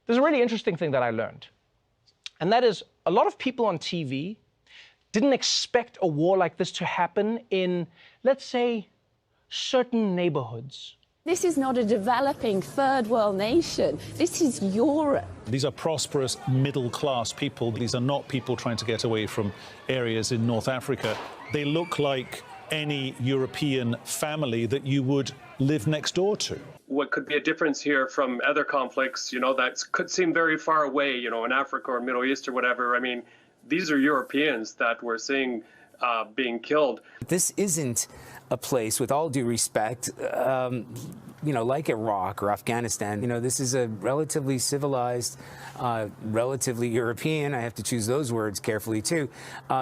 There's a really interesting thing that I learned, and that is a lot of people on TV didn't expect a war like this to happen in, let's say, certain neighborhoods. This is not a developing third world nation. This is Europe. These are prosperous middle-class people. These are not people trying to get away from areas in North Africa. They look like any European family that you would live next door to. What could be a difference here from other conflicts, that could seem very far away, in Africa or Middle East or whatever. I mean, these are Europeans that we're seeing being killed. This isn't a place, with all due respect, like Iraq or Afghanistan. This is a relatively civilized, relatively European, I have to choose those words carefully too,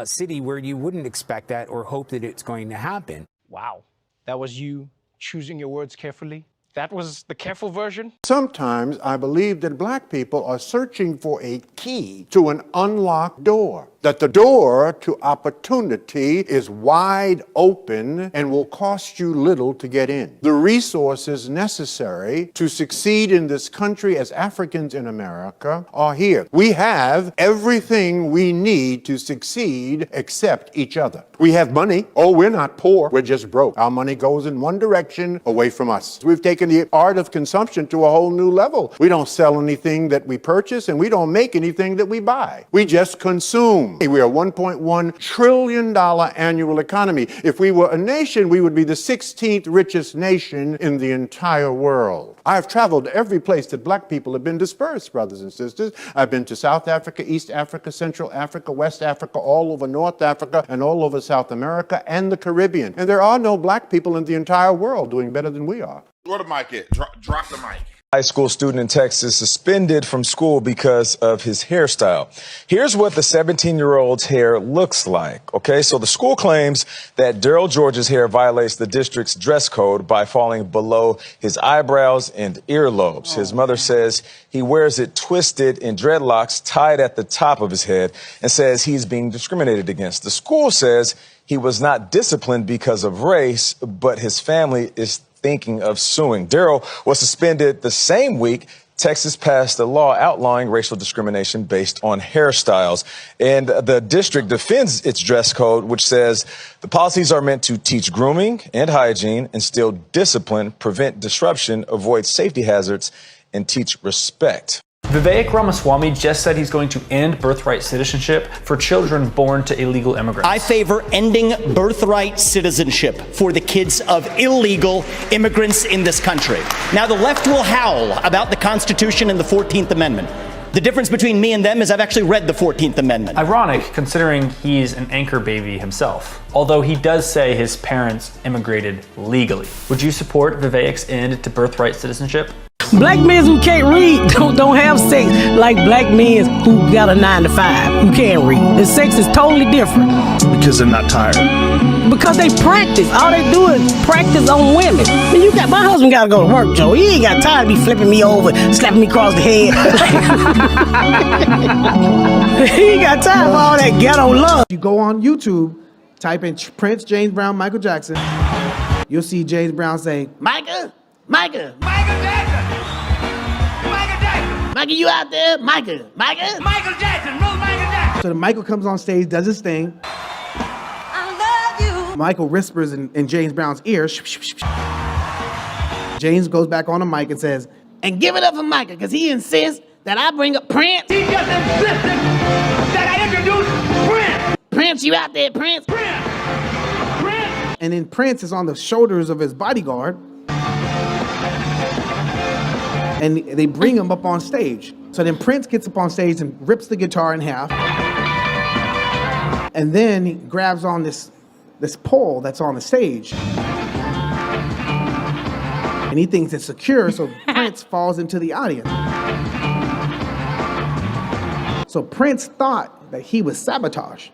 city where you wouldn't expect that or hope that it's going to happen. Wow, that was you choosing your words carefully? That was the careful version? Sometimes I believe that black people are searching for a key to an unlocked door. That the door to opportunity is wide open and will cost you little to get in. The resources necessary to succeed in this country as Africans in America are here. We have everything we need to succeed except each other. We have money. Oh, we're not poor. We're just broke. Our money goes in one direction, away from us. We've taken the art of consumption to a whole new level. We don't sell anything that we purchase, and we don't make anything that we buy. We just consume. We are a $1.1 trillion annual economy. If we were a nation, we would be the 16th richest nation in the entire world. I've traveled to every place that black people have been dispersed, brothers and sisters. I've been to South Africa, East Africa, Central Africa, West Africa, all over North Africa, and all over South America and the Caribbean. And there are no black people in the entire world doing better than we are. Where the mic at? Drop the mic. High school student in Texas suspended from school because of his hairstyle. Here's what the 17-year-old's hair looks like. Okay, so the school claims that Daryl George's hair violates the district's dress code by falling below his eyebrows and earlobes. His mother says he wears it twisted in dreadlocks tied at the top of his head and says he's being discriminated against. The school says he was not disciplined because of race, but his family is thinking of suing. Daryl was suspended the same week Texas passed a law outlawing racial discrimination based on hairstyles. And the district defends its dress code, which says the policies are meant to teach grooming and hygiene, instill discipline, prevent disruption, avoid safety hazards, and teach respect. Vivek Ramaswamy just said he's going to end birthright citizenship for children born to illegal immigrants. I favor ending birthright citizenship for the kids of illegal immigrants in this country. Now, the left will howl about the Constitution and the 14th Amendment. The difference between me and them is I've actually read the 14th Amendment. Ironic, considering he's an anchor baby himself, although he does say his parents immigrated legally. Would you support Vivek's end to birthright citizenship? Black men who can't read don't have sex like black men who got a 9-to-5, who can't read. The sex is totally different. Because they're not tired. Because they practice. All they do is practice on women. My husband gotta go to work, Joe. He ain't got time to be flipping me over, slapping me across the head. He ain't got time for all that ghetto love. You go on YouTube, type in Prince, James Brown, Michael Jackson. You'll see James Brown say, Micah, Michael Jackson! Michael Jackson! Michael, you out there? Michael Jackson! No, Michael Jackson! So Michael comes on stage, does his thing. I love you. Michael whispers in James Brown's ear. James goes back on the mic and says, and give it up for Michael, because he insists that I bring up Prince. He just insisted that I introduce Prince. Prince, you out there, Prince? Prince! And then Prince is on the shoulders of his bodyguard. And they bring him up on stage. So then Prince gets up on stage and rips the guitar in half. And then he grabs on this pole that's on the stage. And he thinks it's secure, so Prince falls into the audience. So Prince thought that he was sabotaged.